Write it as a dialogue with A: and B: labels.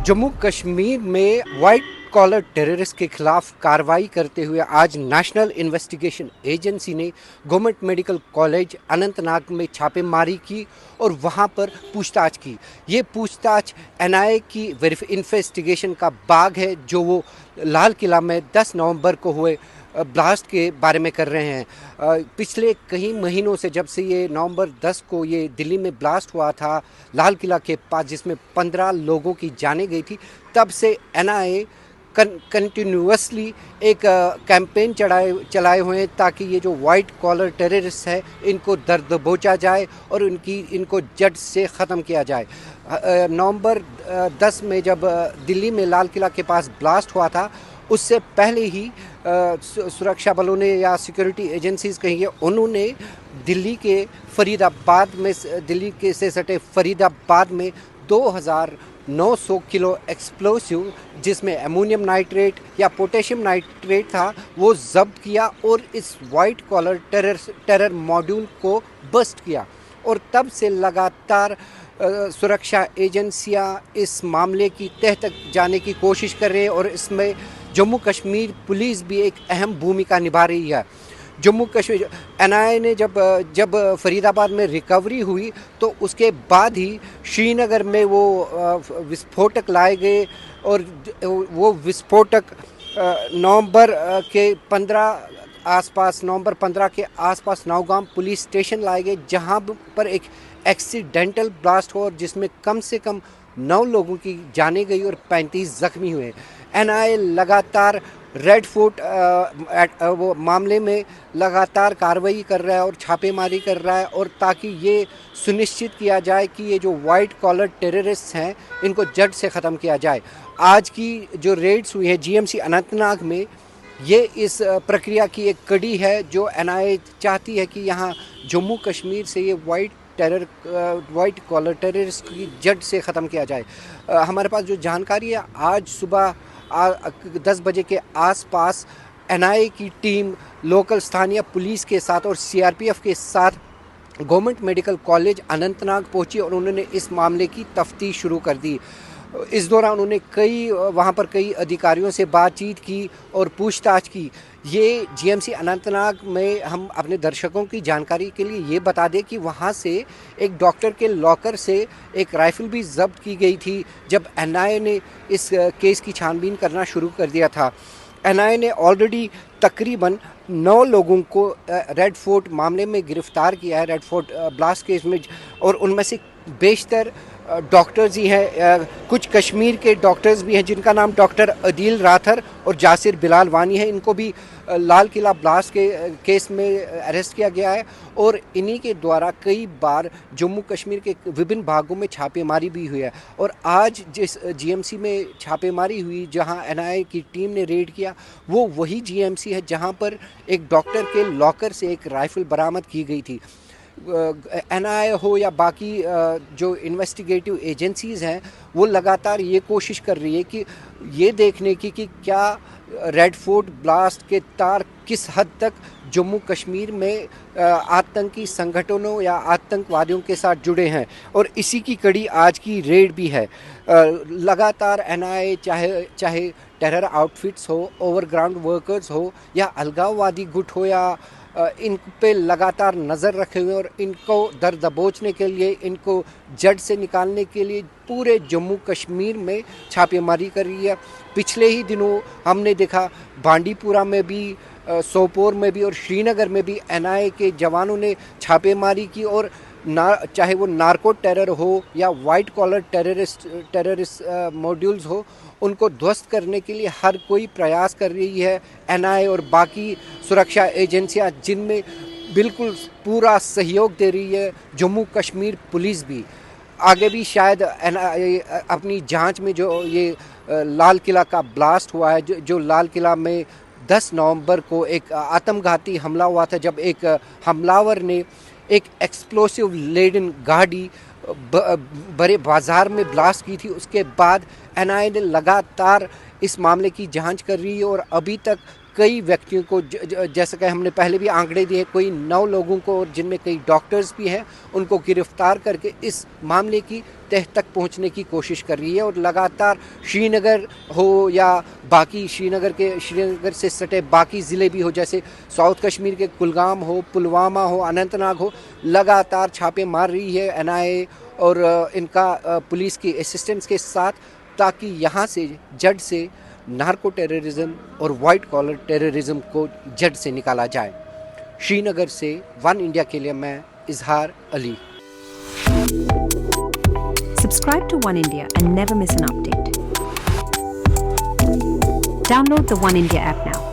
A: जम्मू कश्मीर में white collar terrorist के खिलाफ कार्रवाई करते हुए आज नेशनल इन्वेस्टिगेशन एजेंसी ने गवर्नमेंट मेडिकल कॉलेज अनंतनाग में छापेमारी की और वहां पर पूछताछ की। ये पूछताछ एनआईए की इन्वेस्टिगेशन का भाग है जो वो लाल किला में 10 नवंबर को हुए ब्लास्ट के बारे में कर रहे हैं। पिछले कई महीनों से जब से ये नवंबर 10 को ये दिल्ली में ब्लास्ट हुआ था लाल किला के पास, जिसमें 15 लोगों की जानें गई थी, तब से एनआईए कंटिन्यूसली एक कैंपेन चलाए हुए हैं ताकि ये जो वाइट कॉलर टेररिस्ट है इनको दर्द दबोचा जाए और इनको जड़ से ख़त्म किया जाए। नवंबर 10 में जब दिल्ली में लाल किला के पास ब्लास्ट हुआ था, उससे पहले ही सुरक्षा बलों ने या सिक्योरिटी एजेंसीज कहेंगे, उन्होंने दिल्ली के से सटे फरीदाबाद में 2900 किलो एक्सप्लोसिव, जिसमें अमोनियम नाइट्रेट या पोटेशियम नाइट्रेट था, वो जब्त किया और इस वाइट कॉलर टेरर मॉड्यूल को बस्ट किया। और तब से लगातार सुरक्षा एजेंसियां इस मामले की तह तक जाने की कोशिश कर रहे हैं और इसमें जम्मू कश्मीर पुलिस भी एक अहम भूमिका निभा रही है। जम्मू कश्मीर एनआईए ने जब फरीदाबाद में रिकवरी हुई तो उसके बाद ही श्रीनगर में वो विस्फोटक लाए गए और वो विस्फोटक नवंबर 15 के आसपास नौगाम पुलिस स्टेशन लाए गए, जहां पर एक एक्सीडेंटल ब्लास्ट हुआ जिसमें कम से कम 9 लोगों की जानें गई और 35 जख्मी हुए। एनआईए लगातार रेड फोर्ट वो मामले में लगातार कार्रवाई कर रहा है और छापेमारी कर रहा है, और ताकि ये सुनिश्चित किया जाए कि ये जो वाइट कॉलर टेररिस्ट हैं इनको जड़ से ख़त्म किया जाए। आज की जो रेड्स हुई है जीएमसी अनंतनाग में, ये इस प्रक्रिया की एक कड़ी है जो एनआईए चाहती है कि यहाँ जम्मू कश्मीर से ये वाइट कॉलर टेररिस्ट की जड़ से ख़त्म किया जाए। हमारे पास जो जानकारी है, आज सुबह 10 बजे के आसपास एनआईए की टीम लोकल स्थानीय पुलिस के साथ और सीआरपीएफ के साथ गवर्नमेंट मेडिकल कॉलेज अनंतनाग पहुंची और उन्होंने इस मामले की तफ्तीश शुरू कर दी। इस दौरान उन्होंने वहां पर कई अधिकारियों से बातचीत की और पूछताछ की। ये जीएमसी अनंतनाग में हम अपने दर्शकों की जानकारी के लिए ये बता दें कि वहाँ से एक डॉक्टर के लॉकर से एक राइफ़ल भी जब्त की गई थी जब एनआईए ने इस केस की छानबीन करना शुरू कर दिया था। एनआईए ने ऑलरेडी तकरीबन 9 लोगों को रेड फोर्ट मामले में गिरफ्तार किया है, रेड फोर्ट ब्लास्ट केस में, और उनमें से बेशतर डॉक्टर्स ही हैं। कुछ कश्मीर के डॉक्टर्स भी हैं जिनका नाम डॉक्टर अदील राथर और जासिर बिलाल वानी है। इनको भी लाल किला ब्लास्ट के केस में अरेस्ट किया गया है और इन्हीं के द्वारा कई बार जम्मू कश्मीर के विभिन्न भागों में छापेमारी भी हुई है। और आज जिस जीएमसी में छापेमारी हुई, जहां एनआईए की टीम ने रेड किया, वो वही जीएमसी है जहां पर एक डॉक्टर के लॉकर से एक राइफ़ल बरामद की गई थी। एनआईए हो या बाकी जो इन्वेस्टिगेटिव एजेंसीज़ हैं, वो लगातार ये कोशिश कर रही है कि ये देखने की कि क्या रेड फोर्ट ब्लास्ट के तार किस हद तक जम्मू कश्मीर में आतंकी संगठनों या आतंकवादियों के साथ जुड़े हैं, और इसी की कड़ी आज की रेड भी है। लगातार एनआईए चाहे टेरर आउटफिट्स हो, ओवरग्राउंड वर्कर्स हो या अलगाववादी गुट हो, या इन पे लगातार नज़र रखे हुए और इनको दर दबोचने के लिए, इनको जड़ से निकालने के लिए पूरे जम्मू कश्मीर में छापेमारी कर रही है। पिछले ही दिनों हमने देखा बांडीपुरा में भी, सोपोर में भी और श्रीनगर में भी एनआईए के जवानों ने छापेमारी की, और चाहे वो नार्को टेरर हो या वाइट कॉलर टेररिस्ट मॉड्यूल्स हो, उनको ध्वस्त करने के लिए हर कोई प्रयास कर रही है एनआईए और बाकी सुरक्षा एजेंसियां, जिनमें बिल्कुल पूरा सहयोग दे रही है जम्मू कश्मीर पुलिस भी। आगे भी शायद एनआईए अपनी जांच में जो ये लाल किला का ब्लास्ट हुआ है, जो लाल किला में 10 नवंबर को एक आत्मघाती हमला हुआ था, जब एक हमलावर ने एक एक्सप्लोसिव लेडन गाड़ी बड़े बाज़ार में ब्लास्ट की थी। उसके बाद एनआईए ने लगातार इस मामले की जांच कर रही है और अभी तक कई व्यक्तियों को जैसा कि हमने पहले भी आंकड़े दिए, कोई 9 लोगों को, और जिनमें कई डॉक्टर्स भी हैं, उनको गिरफ्तार करके इस मामले की तह तक पहुंचने की कोशिश कर रही है। और लगातार श्रीनगर हो या बाकी श्रीनगर से सटे बाकी ज़िले भी हो, जैसे साउथ कश्मीर के कुलगाम हो, पुलवामा हो, अनंतनाग हो, लगातार छापे मार रही है एनआईए और इनका पुलिस की असिस्टेंस के साथ, ताकि यहाँ से जड़ से नार्को टेररिज्म और वाइट कॉलर टेररिज्म को जड़ से निकाला जाए। श्रीनगर से वन इंडिया के लिए मैं इजहार Ali.
B: Subscribe to One India and never miss an update. Download the One India app now.